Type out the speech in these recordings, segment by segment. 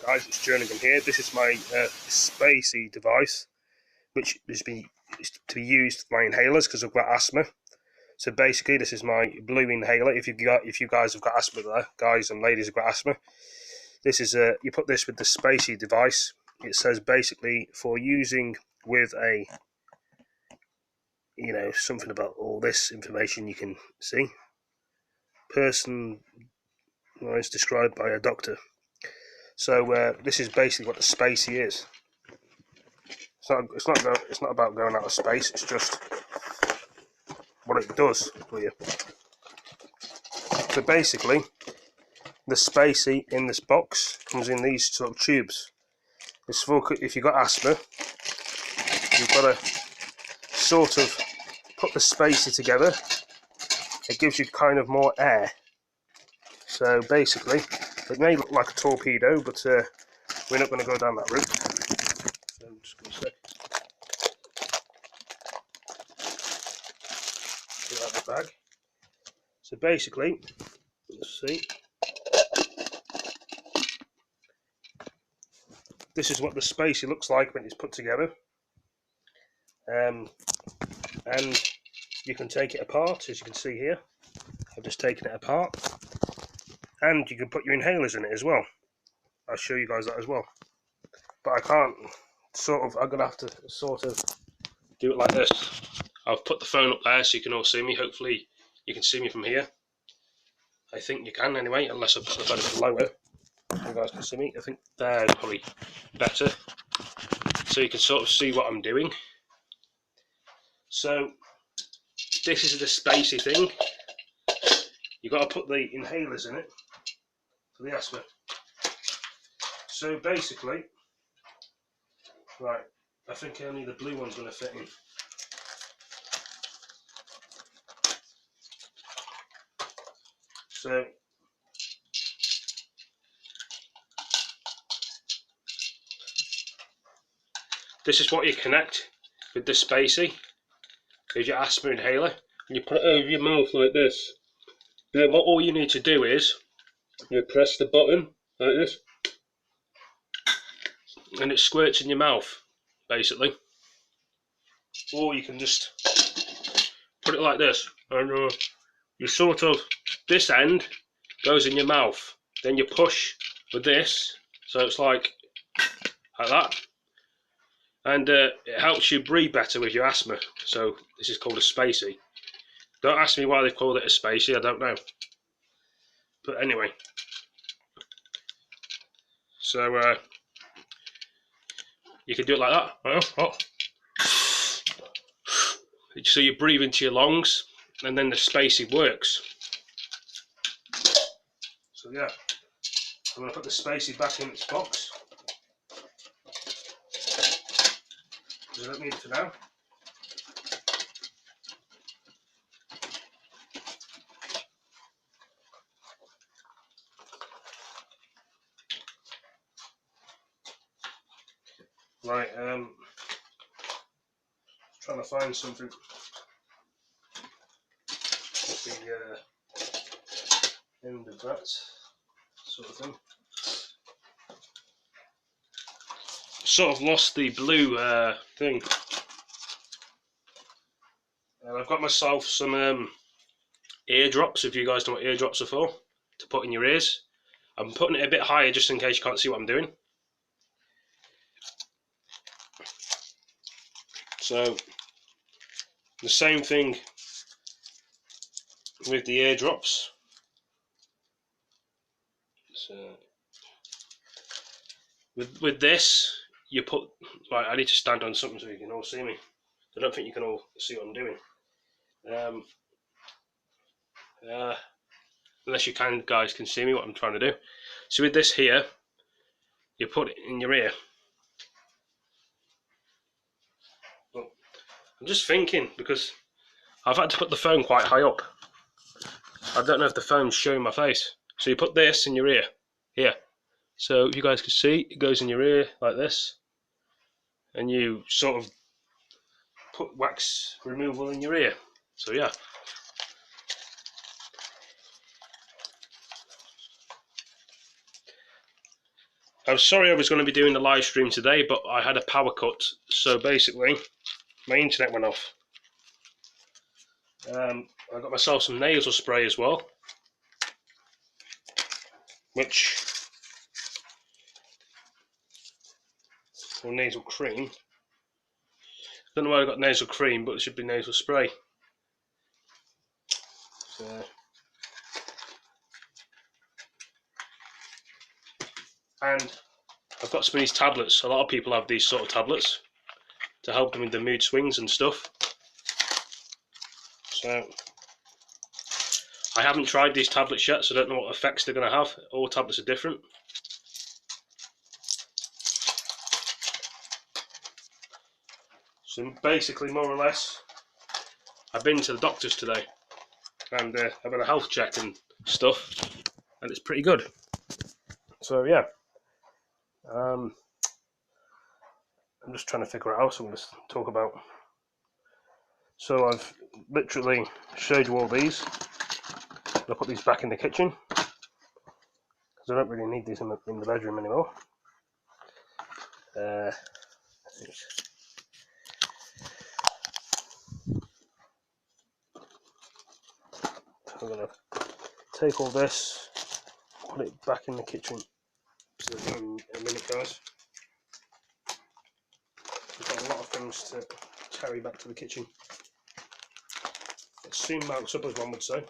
guys, it's Jerningam here. This is my spacey device, which is to be used for my inhalers because I've got asthma. So basically, this is my blue inhaler. If you guys have got asthma, there, guys and ladies have got asthma, this is you put this with the spacey device. It says basically for using with a, something about all this information you can see. Person, well, it's described by a doctor. So this is basically what the spacey is. It's not about going out of space. It's just what it does for you. So basically, the spacey in this box comes in these sort of tubes. It's for if you've got asthma, you've got to sort of put the spacey together. It gives you kind of more air. So basically, it may look like a torpedo, but we're not going to go down that route. So I'm just going to say, get out the bag. So basically, let's see. This is what the spacey looks like when it's put together. And you can take it apart, as you can see here. I've just taken it apart. And you can put your inhalers in it as well. I'll show you guys that as well. But I can't, I'm going to have to sort of do it like this. I've put the phone up there so you can all see me. Hopefully you can see me from here. I think you can anyway, unless I put the phone a bit lower. You guys can see me. I think there's probably better. So you can sort of see what I'm doing. So this is the spacey thing. You've got to put the inhalers in it for the asthma. So basically, right, I think only the blue one's going to fit in. So this is what you connect with the spacey. Here's your asthma inhaler, and you put it over your mouth like this. Then what all you need to do is you press the button like this, and it squirts in your mouth, basically. Or you can just put it like this, and you sort of, this end goes in your mouth. Then you push with this, so it's like that. And it helps you breathe better with your asthma. So this is called a spacey. Don't ask me why they've called it a spacey, I don't know. But anyway. So you can do it like that. So you breathe into your lungs, and then the spacey works. So yeah, I'm going to put the spacey back in its box. I don't need it for now. Right, trying to find something at the end of that sort of thing. Sort of lost the blue thing. I've got myself some eardrops, if you guys know what eardrops are for, to put in your ears. I'm putting it a bit higher just in case you can't see what I'm doing. So the same thing with the eardrops. So with this, you put, right, I need to stand on something so you can all see me. I don't think you can all see what I'm doing. Unless you guys can see me what I'm trying to do. So with this here, you put it in your ear. Well, I'm just thinking, because I've had to put the phone quite high up. I don't know if the phone's showing my face. So you put this in your ear, here. So if you guys can see, it goes in your ear like this. And you sort of put wax removal in your ear. So yeah. I'm sorry I was going to be doing the live stream today, but I had a power cut, so basically my internet went off. I got myself some nasal spray as well, or nasal cream. I don't know why I got nasal cream, but it should be nasal spray. So, and I've got some of these tablets. A lot of people have these sort of tablets to help them with the mood swings and stuff. So I haven't tried these tablets yet, so I don't know what effects they're going to have. All tablets are different. So basically, more or less, I've been to the doctors today, and I've had a health check and stuff, and it's pretty good. So yeah, I'm just trying to figure out what I'm going to talk about. So I've literally showed you all these. I'll put these back in the kitchen because I don't really need these in the bedroom anymore. I'm going to take all this, put it back in the kitchen. So in a minute, guys. We've got a lot of things to carry back to the kitchen. It soon mounts up, as one would say.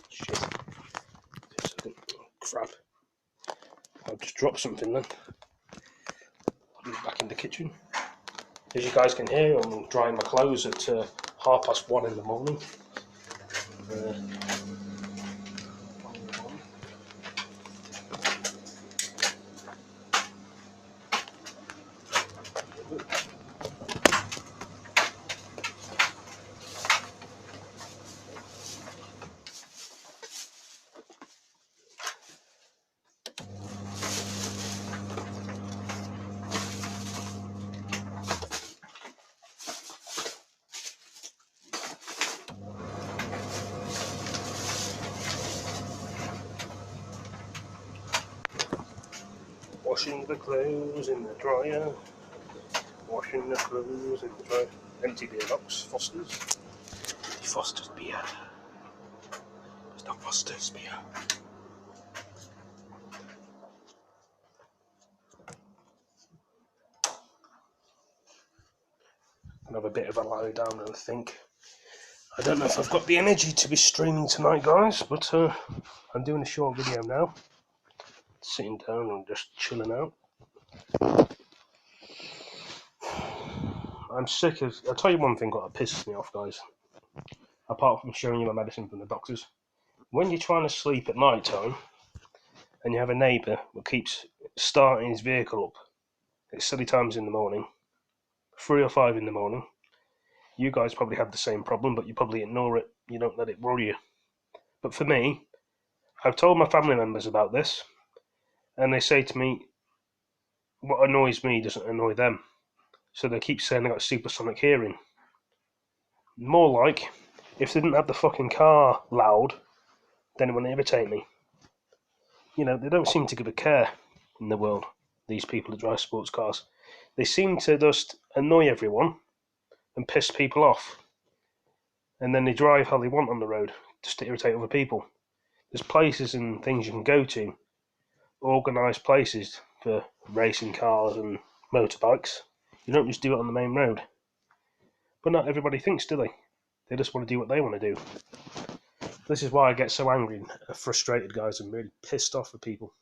Shit. Crap. I've just dropped something then. Put it back in the kitchen. As you guys can hear, I'm drying my clothes at 1:30 in the morning. Washing the clothes in the dryer. Washing the clothes in the dryer. Empty beer box. Foster's. Foster's beer. It's not Foster's beer. I'll have a bit of a lie down and think. I don't know if I've got the energy to be streaming tonight, guys, but I'm doing a short video now. Sitting down and just chilling out. I'm sick of... I'll tell you one thing that pisses me off, guys. Apart from showing you my medicine from the doctors. When you're trying to sleep at night time, and you have a neighbour that keeps starting his vehicle up at silly times in the morning, 3 or 5 in the morning, you guys probably have the same problem, but you probably ignore it. You don't let it worry you. But for me, I've told my family members about this, and they say to me, what annoys me doesn't annoy them. So they keep saying I got supersonic hearing. More like, if they didn't have the fucking car loud, then it wouldn't irritate me. You know, they don't seem to give a care in the world, these people that drive sports cars. They seem to just annoy everyone and piss people off. And then they drive how they want on the road, just to irritate other people. There's places and things you can go to, organised places for racing cars and motorbikes. You don't just do it on the main road. But not everybody thinks, do they? They just want to do what they want to do. This is why I get so angry and frustrated, guys, and really pissed off with people.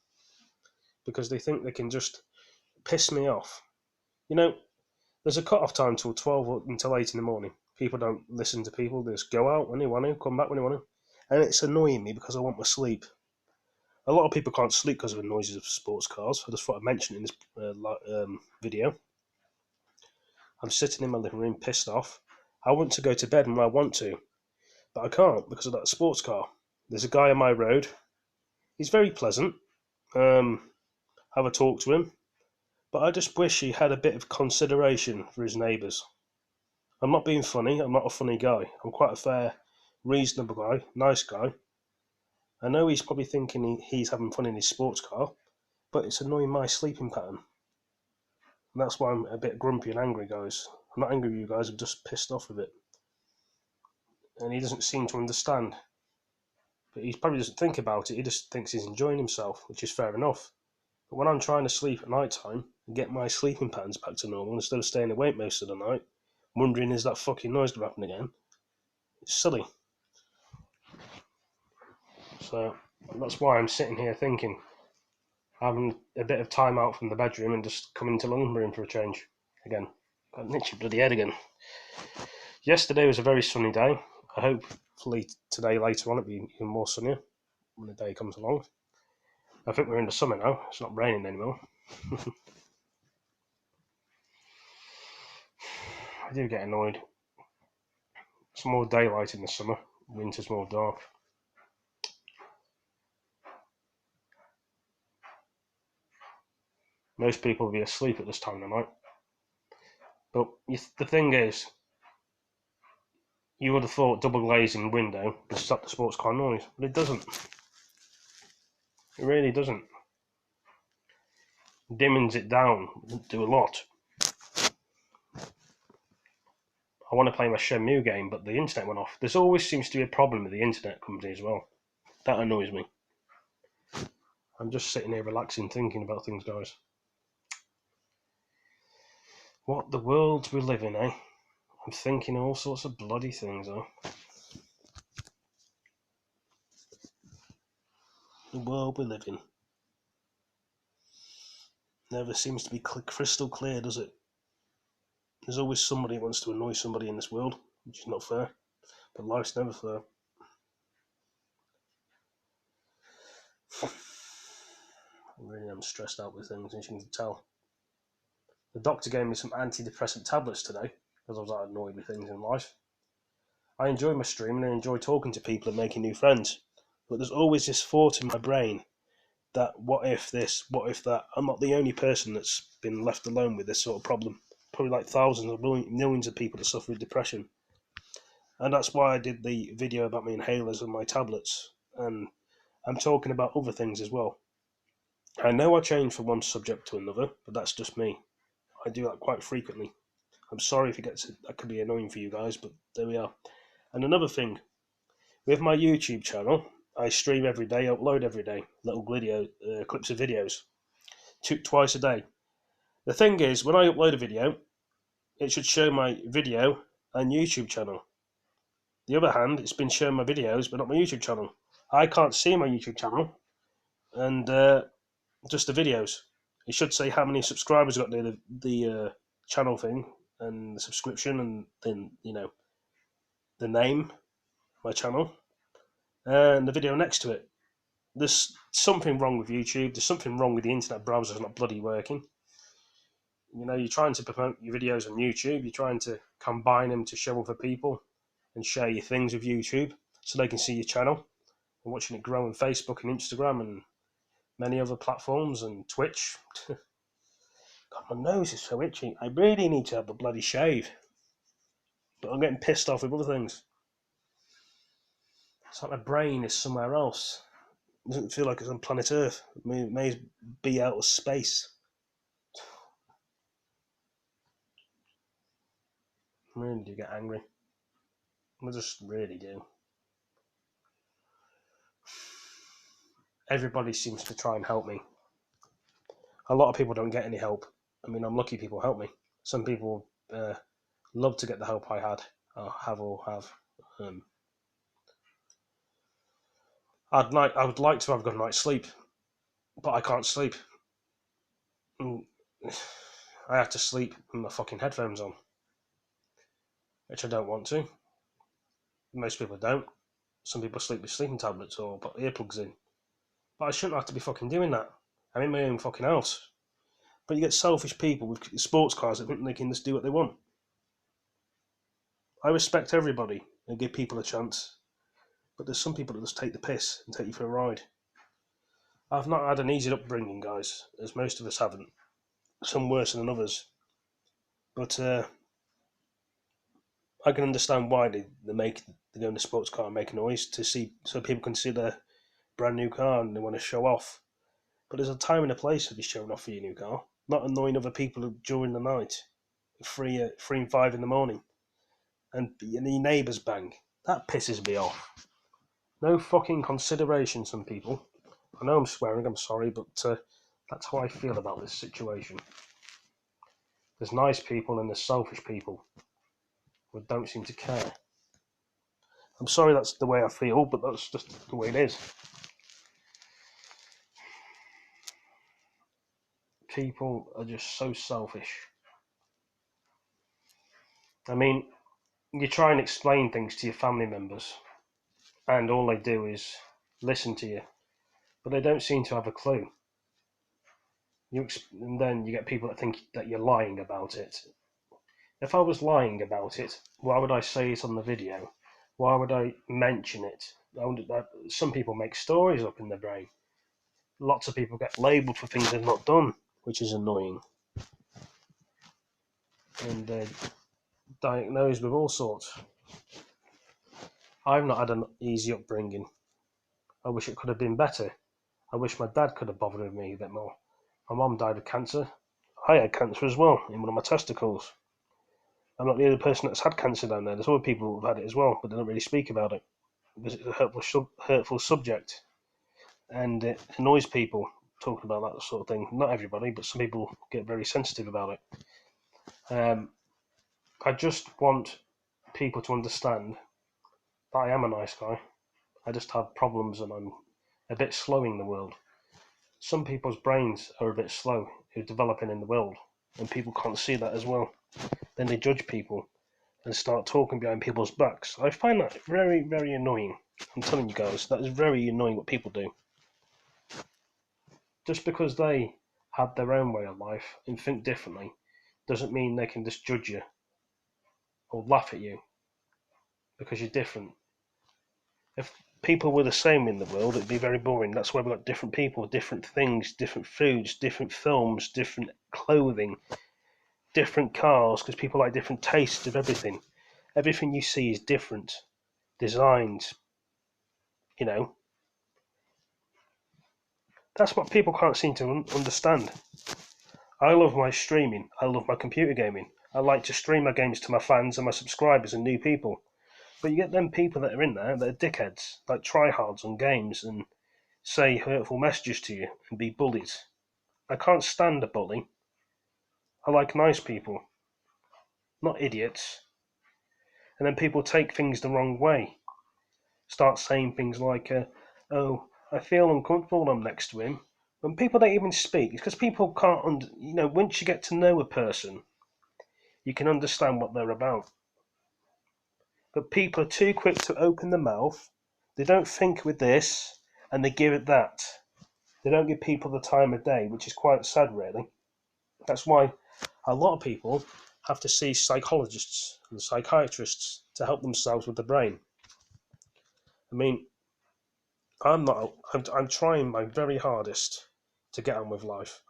Because they think they can just piss me off. You know, there's a cut-off time till 12 until 8 in the morning. People don't listen to people. They just go out when they want to, come back when they want to. And it's annoying me because I want my sleep. A lot of people can't sleep because of the noises of sports cars. I just thought I'd mention it in this video. I'm sitting in my living room pissed off. I want to go to bed when I want to, but I can't because of that sports car. There's a guy on my road. He's very pleasant. Have a talk to him. But I just wish he had a bit of consideration for his neighbours. I'm not being funny. I'm not a funny guy. I'm quite a fair, reasonable guy, nice guy. I know he's probably thinking he's having fun in his sports car, but it's annoying my sleeping pattern. And that's why I'm a bit grumpy and angry, guys. I'm not angry with you guys, I'm just pissed off with it. And he doesn't seem to understand. But he probably doesn't think about it, he just thinks he's enjoying himself, which is fair enough. But when I'm trying to sleep at night time and get my sleeping patterns back to normal instead of staying awake most of the night, wondering is that fucking noise going to happen again, it's silly. So that's why I'm sitting here thinking, having a bit of time out from the bedroom and just coming to the living room for a change again. Got an itchy bloody head again. Yesterday was a very sunny day. I hopefully today later on it'll be even more sunnier when the day comes along. I think we're in the summer now. It's not raining anymore. I do get annoyed. It's more daylight in the summer. Winter's more dark. Most people will be asleep at this time of night. But the thing is, you would have thought double glazing window would stop the sports car noise, but it doesn't. It really doesn't. Dimmings it down doesn't do a lot. I want to play my Shenmue game, but the internet went off. There's always seems to be a problem with the internet company as well. That annoys me. I'm just sitting here relaxing, thinking about things, guys. What the world we live in, eh? I'm thinking all sorts of bloody things, eh? The world we live in never seems to be crystal clear, does it? There's always somebody who wants to annoy somebody in this world, which is not fair. But life's never fair. I really am stressed out with things, as you can tell. The doctor gave me some antidepressant tablets today, because I was that annoyed with things in life. I enjoy my stream and I enjoy talking to people and making new friends. But there's always this thought in my brain that what if this, what if that? I'm not the only person that's been left alone with this sort of problem. Probably like thousands or millions of people that suffer with depression. And that's why I did the video about my inhalers and my tablets. And I'm talking about other things as well. I know I change from one subject to another, but that's just me. I do that quite frequently. I'm sorry if that could be annoying for you guys, but there we are. And another thing, with my YouTube channel, I stream every day, upload every day, little clips of videos, twice a day. The thing is, when I upload a video, it should show my video and YouTube channel. The other hand, it's been showing my videos, but not my YouTube channel. I can't see my YouTube channel, and just the videos. It should say how many subscribers I got near the channel thing, and the subscription, and then, the name, my channel, and the video next to it. There's something wrong with YouTube. There's something wrong with the internet browser's not bloody working. You're trying to promote your videos on YouTube. You're trying to combine them to show other people and share your things with YouTube so they can see your channel and watching it grow on Facebook and Instagram and many other platforms and Twitch. God, my nose is so itchy. I really need to have a bloody shave. But I'm getting pissed off with other things. It's like my brain is somewhere else. It doesn't feel like it's on planet Earth. It may be out of space. I really do get angry. I just really do. Everybody seems to try and help me. A lot of people don't get any help. I mean, I'm lucky people help me. Some people love to get the help I had, or have. I would like to have a good night's sleep, but I can't sleep. I have to sleep with my fucking headphones on, which I don't want to. Most people don't. Some people sleep with sleeping tablets or put earplugs in. But I shouldn't have to be fucking doing that. I'm in my own fucking house. But you get selfish people with sports cars that think they can just do what they want. I respect everybody and give people a chance. But there's some people that just take the piss and take you for a ride. I've not had an easy upbringing, guys, as most of us haven't. Some worse than others. But I can understand why they make they go in the sports car and make a noise so people can see their brand new car and they want to show off. But there's a time and a place for be showing off for your new car, not annoying other people during the night, 3 and 5 in the morning, and your neighbours bang. That pisses me off. No fucking consideration, some people. I know I'm swearing, I'm sorry, but that's how I feel about this situation. There's nice people and there's selfish people who don't seem to care. I'm sorry that's the way I feel, but that's just the way it is. People are just so selfish. I mean, you try and explain things to your family members, and all they do is listen to you, but they don't seem to have a clue. And then you get people that think that you're lying about it. If I was lying about it, why would I say it on the video? Why would I mention it? Some people make stories up in their brain. Lots of people get labelled for things they've not done, which is annoying. And diagnosed with all sorts. I've not had an easy upbringing. I wish it could have been better. I wish my dad could have bothered with me a bit more. My mum died of cancer. I had cancer as well, in one of my testicles. I'm not the only person that's had cancer down there. There's other people who've had it as well, but they don't really speak about it because it's a hurtful subject, and it annoys people talking about that sort of thing. Not everybody, but some people get very sensitive about it. I just want people to understand that I am a nice guy. I just have problems and I'm a bit slow in the world. Some people's brains are a bit slow who are developing in the world, and people can't see that as well. Then they judge people and start talking behind people's backs. I find that very, very annoying. I'm telling you guys, that is very annoying what people do. Just because they have their own way of life and think differently doesn't mean they can just judge you or laugh at you because you're different. If people were the same in the world, it'd be very boring. That's why we've got different people, different things, different foods, different films, different clothing, different cars, because people like different tastes of everything. Everything you see is different, designed, you know. That's what people can't seem to understand. I love my streaming. I love my computer gaming. I like to stream my games to my fans and my subscribers and new people. But you get them people that are in there that are dickheads, like tryhards on games and say hurtful messages to you and be bullies. I can't stand a bully. I like nice people, not idiots. And then people take things the wrong way. Start saying things like, oh, I feel uncomfortable when I'm next to him. When people don't even speak, it's because people can't, once you get to know a person, you can understand what they're about. But people are too quick to open their mouth, they don't think with this, and they give it that. They don't give people the time of day, which is quite sad, really. That's why a lot of people have to see psychologists and psychiatrists to help themselves with the brain. I mean, I'm trying my very hardest to get on with life.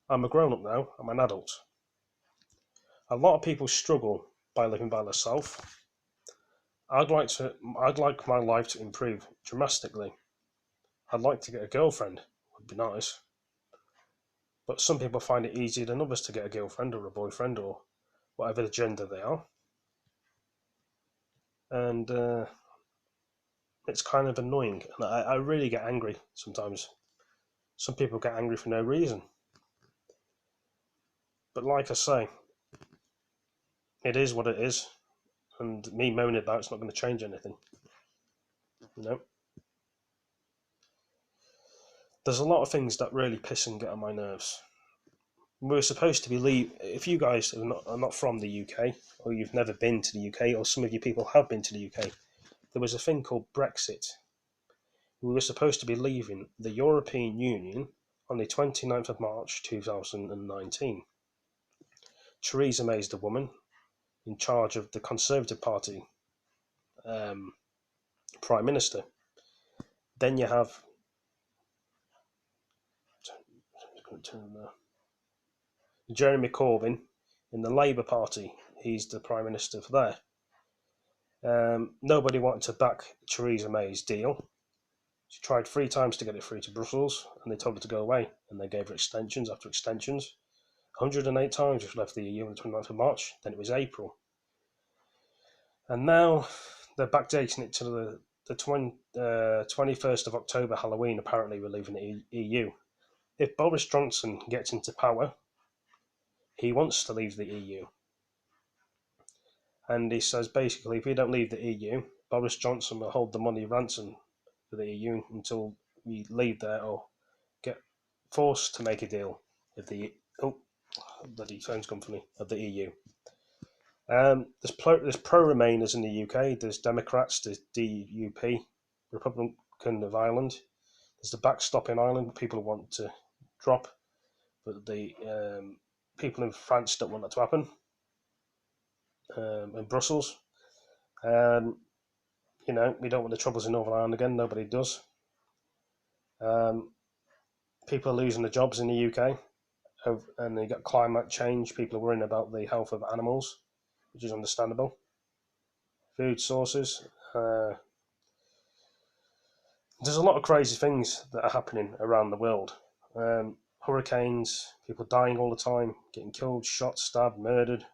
I'm a grown up now, I'm an adult. A lot of people struggle by living by themselves. I'd like my life to improve dramatically. I'd like to get a girlfriend, would be nice. But some people find it easier than others to get a girlfriend or a boyfriend or whatever the gender they are. And it's kind of annoying. And I really get angry sometimes. Some people get angry for no reason. But like I say, it is what it is. And me moaning about it's not going to change anything. There's a lot of things that really piss and get on my nerves. We're supposed to be if you guys are not from the UK, or you've never been to the UK, or some of you people have been to the UK, there was a thing called Brexit. We were supposed to be leaving the European Union on the 29th of March 2019. Theresa May is the woman in charge of the Conservative Party Prime Minister. Then you have Jeremy Corbyn in the Labour Party. He's the Prime Minister for there. Nobody wanted to back Theresa May's deal. She tried 3 times to get it through to Brussels, and they told her to go away, and they gave her extensions after extensions. 108 times she left the EU on the 29th of March, then it was April. And now they're backdating it to the 21st of October, Halloween. Apparently, we're leaving the EU. If Boris Johnson gets into power, he wants to leave the EU. And he says basically, if we don't leave the EU, Boris Johnson will hold the money ransom for the EU until we leave there or get forced to make a deal with the bloody phone's gone for me, of the EU. There's pro-Remainers in the UK. There's Democrats. There's DUP, Republican of Ireland. There's the backstop in Ireland. People want to drop, but the people in France don't want that to happen. In Brussels, we don't want the troubles in Northern Ireland again. Nobody does. People are losing their jobs in the UK, and they got climate change. People are worrying about the health of animals, which is understandable. Food sources. There's a lot of crazy things that are happening around the world. Hurricanes, people dying all the time, getting killed, shot, stabbed, murdered.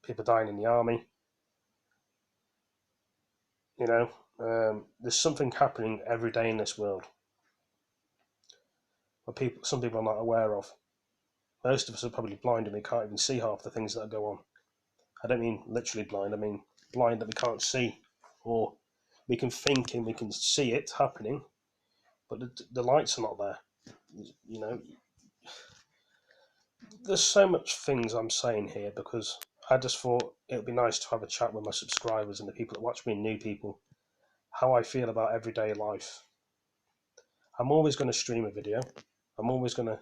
People dying in the army. There's something happening every day in this world, but some people are not aware of. Most of us are probably blind and we can't even see half the things that go on. I don't mean literally blind, I mean blind that we can't see, or we can think and we can see it happening, but the lights are not there. There's so much things I'm saying here because I just thought it would be nice to have a chat with my subscribers and the people that watch me and new people, how I feel about everyday life. I'm always going to stream a video. I'm always going to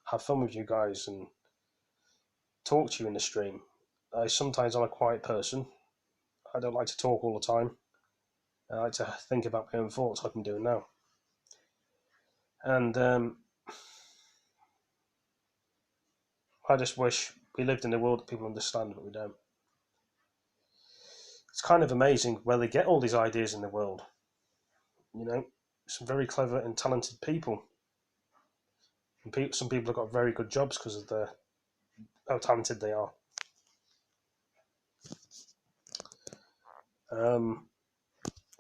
have fun with you guys and talk to you in the stream. Sometimes I'm a quiet person. I don't like to talk all the time. I like to think about my own thoughts like I'm doing now. And I just wish we lived in a world that people understand, but we don't. It's kind of amazing where they get all these ideas in the world. Some very clever and talented people. And some people have got very good jobs because of how talented they are.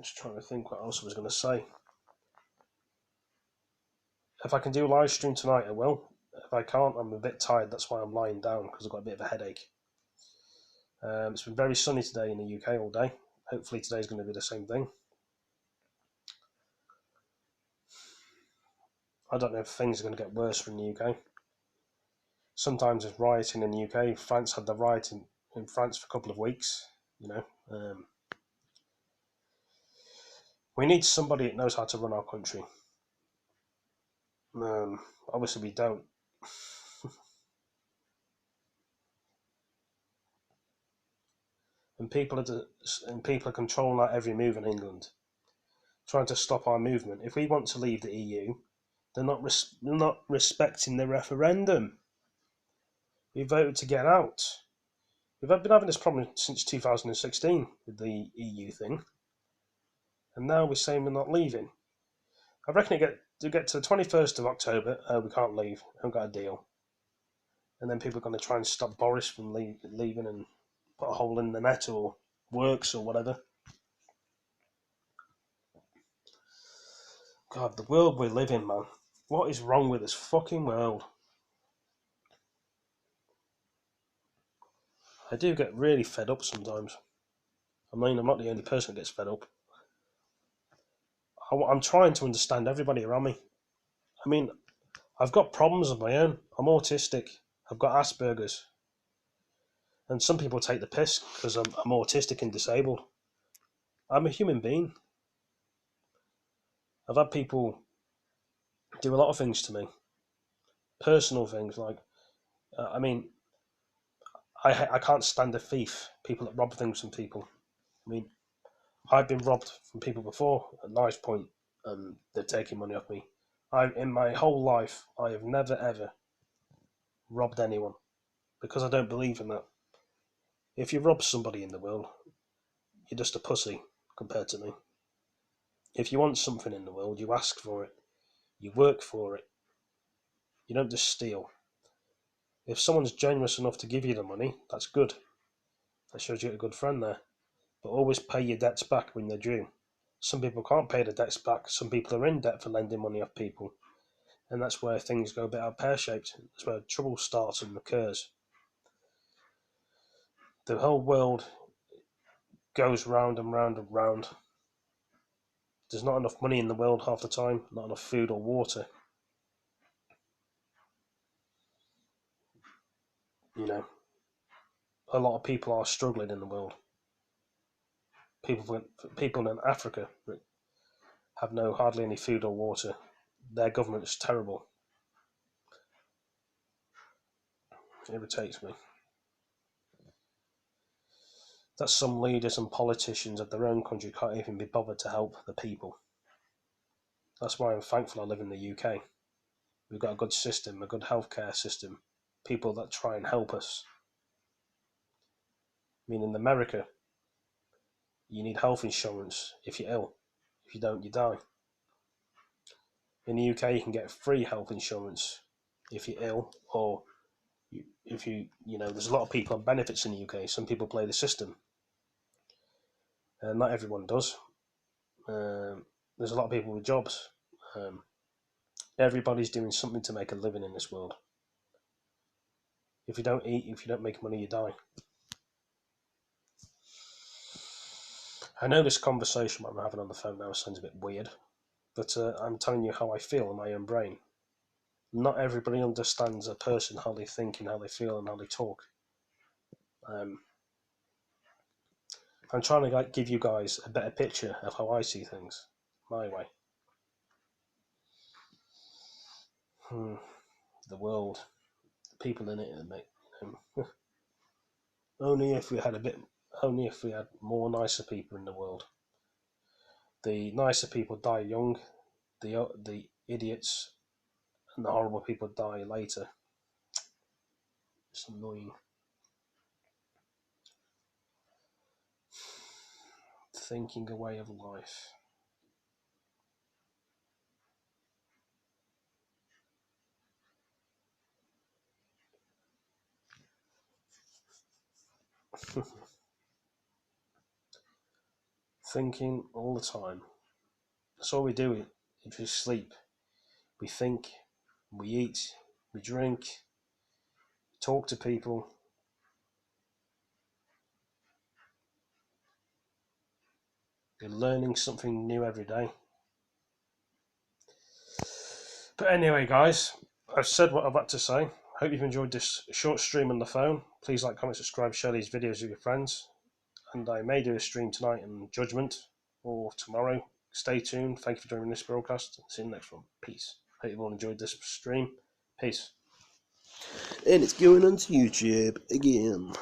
Just trying to think what else I was going to say. If I can do a live stream tonight, I will. If I can't, I'm a bit tired. That's why I'm lying down, because I've got a bit of a headache. It's been very sunny today in the UK all day. Hopefully today's going to be the same thing. I don't know if things are going to get worse in the UK. Sometimes there's rioting in the UK. France had the riot in France for a couple of weeks. We need somebody that knows how to run our country. Obviously we don't. And people are controlling our every move in England, trying to stop our movement. If we want to leave the EU, they're not respecting the referendum. We voted to get out. We've been having this problem since 2016 with the EU thing, and now we're saying we're not leaving. I reckon to get to the 21st of October, we can't leave, we haven't got a deal. And then people are going to try and stop Boris from leaving and put a hole in the net or works or whatever. God, the world we live in, man. What is wrong with this fucking world? I do get really fed up sometimes. I mean, I'm not the only person that gets fed up. I'm trying to understand everybody around me. I mean, I've got problems of my own. I'm autistic. I've got Asperger's. And some people take the piss because I'm autistic and disabled. I'm a human being. I've had people do a lot of things to me. Personal things like, I can't stand a thief. People that rob things from people. I mean, I've been robbed from people before at knife point, and they've taken money off me. In my whole life, I have never ever robbed anyone because I don't believe in that. If you rob somebody in the world, you're just a pussy compared to me. If you want something in the world, you ask for it. You work for it. You don't just steal. If someone's generous enough to give you the money, that's good. That shows you're a good friend there. But always pay your debts back when they're due. Some people can't pay the debts back. Some people are in debt for lending money off people. And that's where things go a bit out pear-shaped. That's where trouble starts and occurs. The whole world goes round and round and round. There's not enough money in the world half the time, not enough food or water. You know, a lot of people are struggling in the world. People in Africa have hardly any food or water. Their government is terrible. It irritates me that some leaders and politicians of their own country can't even be bothered to help the people. That's why I'm thankful I live in the UK. We've got a good system, a good healthcare system, people that try and help us. I mean, in America, you need health insurance if you're ill. If you don't, you die. In the UK, you can get free health insurance if you're ill, or if there's a lot of people on benefits in the UK. Some people play the system. Not everyone does. There's a lot of people with jobs. Everybody's doing something to make a living in this world. If you don't eat, if you don't make money, you die. I know this conversation I'm having on the phone now sounds a bit weird, but I'm telling you how I feel in my own brain. Not everybody understands a person, how they think and how they feel and how they talk. I'm trying to give you guys a better picture of how I see things, my way. The world, the people in it, only if we had more nicer people in the world. The nicer people die young, the idiots and the horrible people die later. It's annoying. Thinking a way of life. Thinking all the time. That's all we do if we sleep. We think, we eat, we drink, talk to people. You're learning something new every day. But anyway, guys, I've said what I've had to say. Hope you've enjoyed this short stream on the phone. Please like, comment, subscribe, share these videos with your friends. And I may do a stream tonight in Judgment or tomorrow. Stay tuned. Thank you for joining this broadcast. See you in the next one. Peace. Hope you've all enjoyed this stream. Peace. And it's going on to YouTube again.